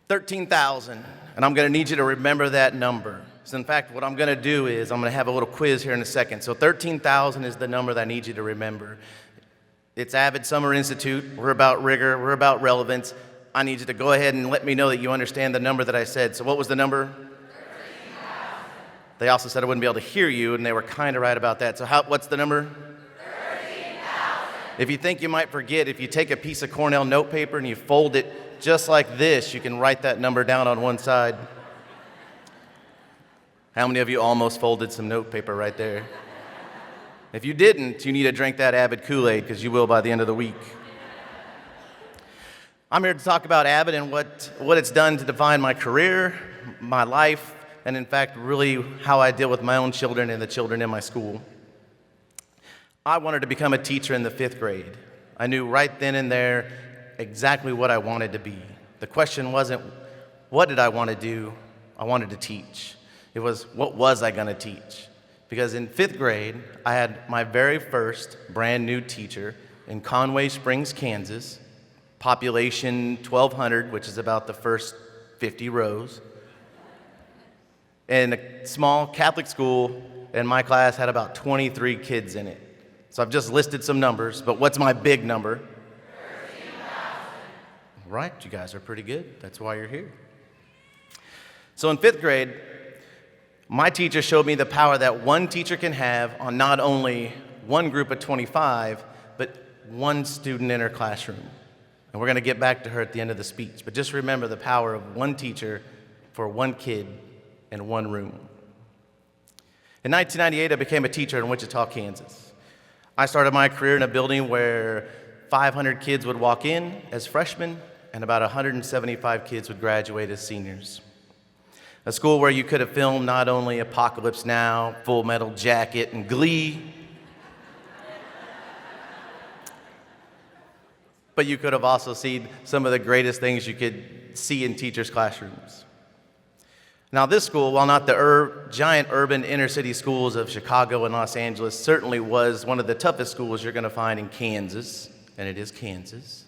13,000, and I'm gonna need you to remember that number. So in fact, what I'm gonna do is I'm gonna have a little quiz here in a second. So 13,000 is the number that I need you to remember. It's AVID Summer Institute. We're about rigor, we're about relevance. I need you to go ahead and let me know that you understand the number that I said. So what was the number? 13,000. They also said I wouldn't be able to hear you, and they were kind of right about that. So what's the number? 13,000. If you think you might forget, if you take a piece of Cornell notepaper and you fold it just like this, you can write that number down on one side. How many of you almost folded some notepaper right there? If you didn't, you need to drink that AVID Kool-Aid, because you will by the end of the week. I'm here to talk about AVID and what it's done to define my career, my life, and in fact, really how I deal with my own children and the children in my school. I wanted to become a teacher in the 5th grade. I knew right then and there exactly what I wanted to be. The question wasn't, what did I want to do? I wanted to teach. It was, what was I going to teach? Because in 5th grade, I had my very first brand new teacher in Conway Springs, Kansas, population 1,200, which is about the first 50 rows. In a small Catholic school, and my class had about 23 kids in it. So I've just listed some numbers, but what's my big number? 13,000. Right, you guys are pretty good. That's why you're here. So in 5th grade, my teacher showed me the power that one teacher can have on not only one group of 25, but one student in her classroom. And we're going to get back to her at the end of the speech. But just remember the power of one teacher for one kid in one room. In 1998, I became a teacher in Wichita, Kansas. I started my career in a building where 500 kids would walk in as freshmen, and about 175 kids would graduate as seniors. A school where you could have filmed not only Apocalypse Now, Full Metal Jacket, and Glee, but you could have also seen some of the greatest things you could see in teachers' classrooms. Now this school, while not the giant urban inner city schools of Chicago and Los Angeles, certainly was one of the toughest schools you're going to find in Kansas, and it is Kansas.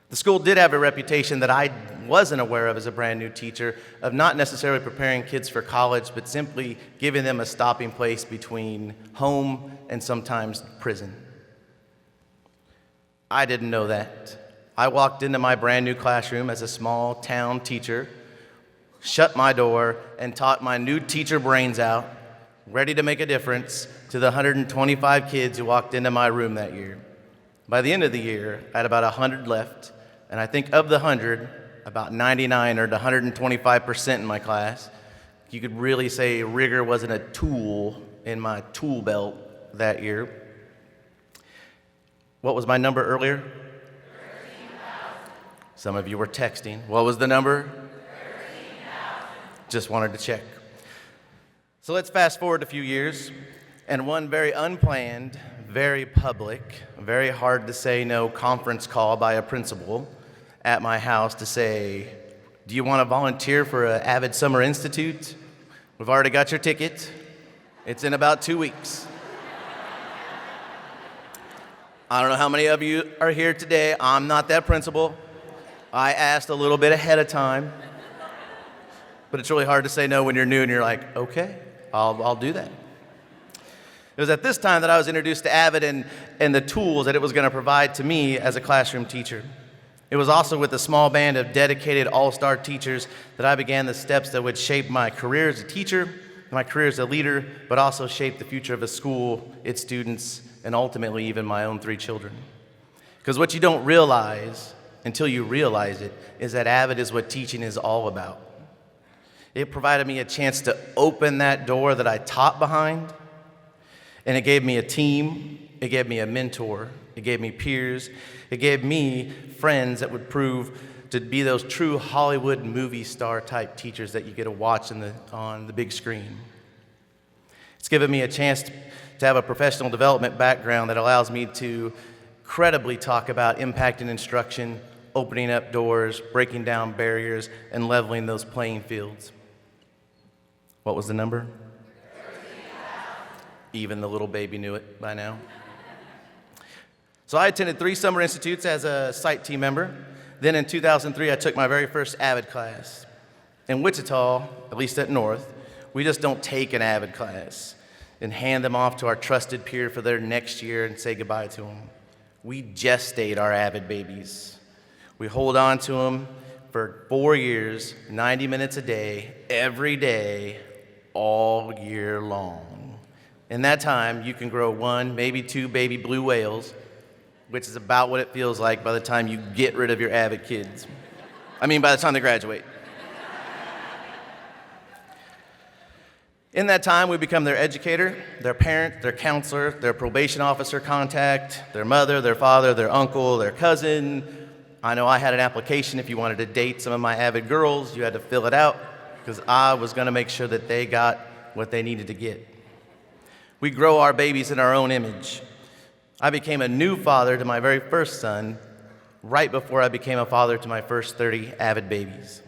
The school did have a reputation that I wasn't aware of as a brand new teacher, of not necessarily preparing kids for college, but simply giving them a stopping place between home and sometimes prison. I didn't know that. I walked into my brand new classroom as a small town teacher, shut my door, and taught my new teacher brains out, ready to make a difference to the 125 kids who walked into my room that year. By the end of the year, I had about 100 left, and I think of the 100, about 99 or 125% in my class. You could really say rigor wasn't a tool in my tool belt that year. What was my number earlier? 13,000. Some of you were texting. What was the number? 13,000. Just wanted to check. So let's fast forward a few years, and one very unplanned, very public, very hard to say no conference call by a principal at my house to say, do you want to volunteer for an AVID Summer Institute? We've already got your ticket. It's in about 2 weeks. I don't know how many of you are here today. I'm not that principal. I asked a little bit ahead of time. But it's really hard to say no when you're new and you're like, okay, I'll do that. It was at this time that I was introduced to AVID and the tools that it was going to provide to me as a classroom teacher. It was also with a small band of dedicated all-star teachers that I began the steps that would shape my career as a teacher, my career as a leader, but also shape the future of a school, its students, and ultimately even my own 3 children. Because what you don't realize until you realize it is that AVID is what teaching is all about. It provided me a chance to open that door that I taught behind, and it gave me a team, it gave me a mentor, it gave me peers, it gave me friends that would prove to be those true Hollywood movie star type teachers that you get to watch on the big screen. It's given me a chance to have a professional development background that allows me to credibly talk about impacting instruction, opening up doors, breaking down barriers, and leveling those playing fields. What was the number? 13,000. Even the little baby knew it by now. So I attended 3 summer institutes as a site team member. Then in 2003, I took my very first AVID class. In Wichita, at least at North, we just don't take an AVID class and hand them off to our trusted peer for their next year and say goodbye to them. We gestate our AVID babies. We hold on to them for 4 years, 90 minutes a day, every day, all year long. In that time, you can grow 1, maybe 2 baby blue whales, which is about what it feels like by the time you get rid of your AVID kids. I mean, by the time they graduate. In that time, we become their educator, their parent, their counselor, their probation officer contact, their mother, their father, their uncle, their cousin. I know I had an application if you wanted to date some of my AVID girls, you had to fill it out because I was going to make sure that they got what they needed to get. We grow our babies in our own image. I became a new father to my very first son right before I became a father to my first 30 AVID babies.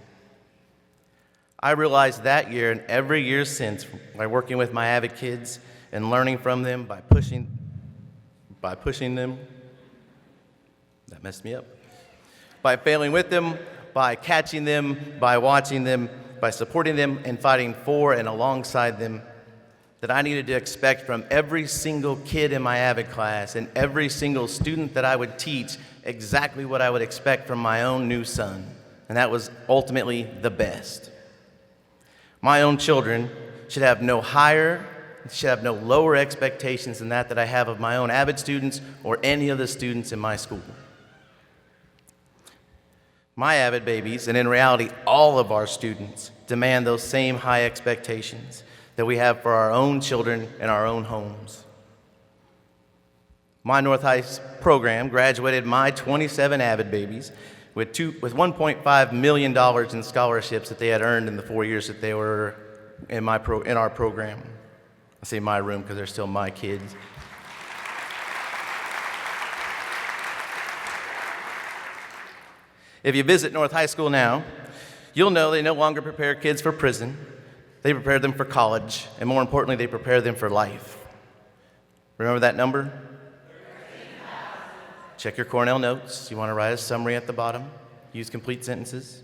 I realized that year and every year since by working with my AVID kids and learning from them by pushing them, that messed me up, by failing with them, by catching them, by watching them, by supporting them and fighting for and alongside them, that I needed to expect from every single kid in my AVID class and every single student that I would teach exactly what I would expect from my own new son, and that was ultimately the best. My own children should have no higher, should have no lower expectations than that I have of my own AVID students or any of the students in my school. My AVID babies, and in reality all of our students, demand those same high expectations that we have for our own children in our own homes. My North High program graduated my 27 AVID babies with $1.5 million in scholarships that they had earned in the 4 years that they were in our program. I say my room because they're still my kids. If you visit North High School now, you'll know they no longer prepare kids for prison. They prepare them for college, and more importantly, they prepare them for life. Remember that number? Check your Cornell notes. You want to write a summary at the bottom. Use complete sentences.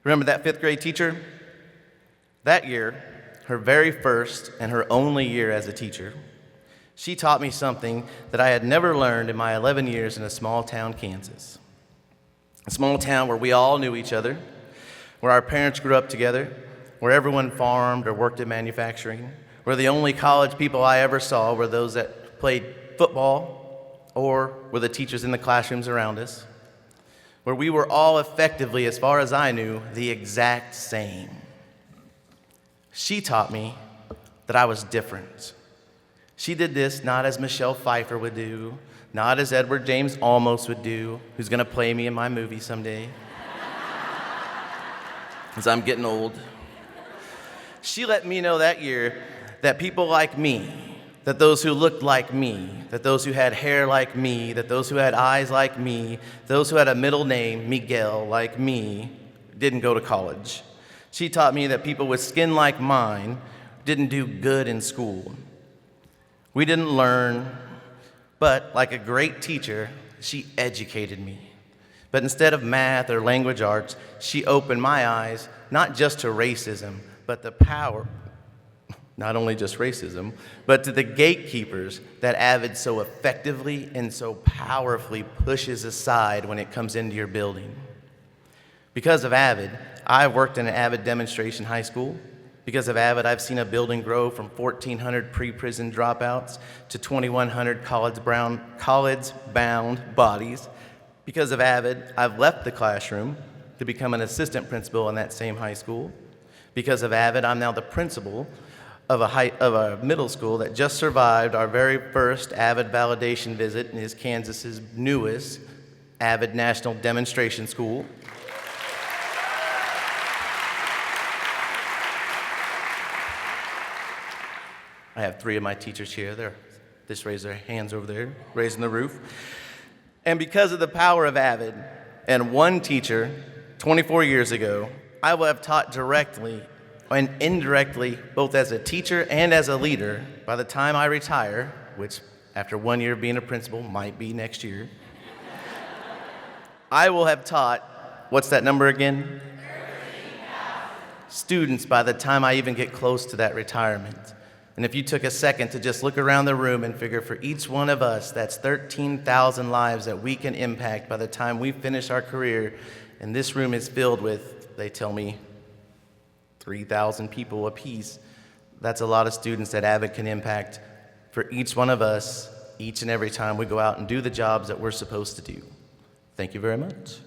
Remember that 5th grade teacher? That year, her very first and her only year as a teacher, she taught me something that I had never learned in my 11 years in a small town, Kansas. A small town where we all knew each other, where our parents grew up together, where everyone farmed or worked in manufacturing, where the only college people I ever saw were those that played football or were the teachers in the classrooms around us, where we were all effectively, as far as I knew, the exact same. She taught me that I was different. She did this not as Michelle Pfeiffer would do, not as Edward James Olmos would do, who's going to play me in my movie someday, because I'm getting old. She let me know that year that people like me, that those who looked like me, that those who had hair like me, that those who had eyes like me, those who had a middle name, Miguel, like me, didn't go to college. She taught me that people with skin like mine didn't do good in school. We didn't learn, but like a great teacher, she educated me. But instead of math or language arts, she opened my eyes not just to racism, but the power, not only just racism, but to the gatekeepers that AVID so effectively and so powerfully pushes aside when it comes into your building. Because of AVID, I've worked in an AVID demonstration high school. Because of AVID, I've seen a building grow from 1,400 pre-prison dropouts to 2,100 college-bound bodies. Because of AVID, I've left the classroom to become an assistant principal in that same high school. Because of AVID, I'm now the principal of a middle school that just survived our very first AVID validation visit and is Kansas's newest AVID National Demonstration School. I have 3 of my teachers here. They're just raise their hands over there, raising the roof. And because of the power of AVID and one teacher 24 years ago, I will have taught directly and indirectly, both as a teacher and as a leader, by the time I retire, which after 1 year of being a principal might be next year, I will have taught, what's that number again? Students by the time I even get close to that retirement. And if you took a second to just look around the room and figure for each one of us, that's 13,000 lives that we can impact by the time we finish our career. And this room is filled with, they tell me, 3,000 people apiece. That's a lot of students that AVID can impact for each one of us each and every time we go out and do the jobs that we're supposed to do. Thank you very much.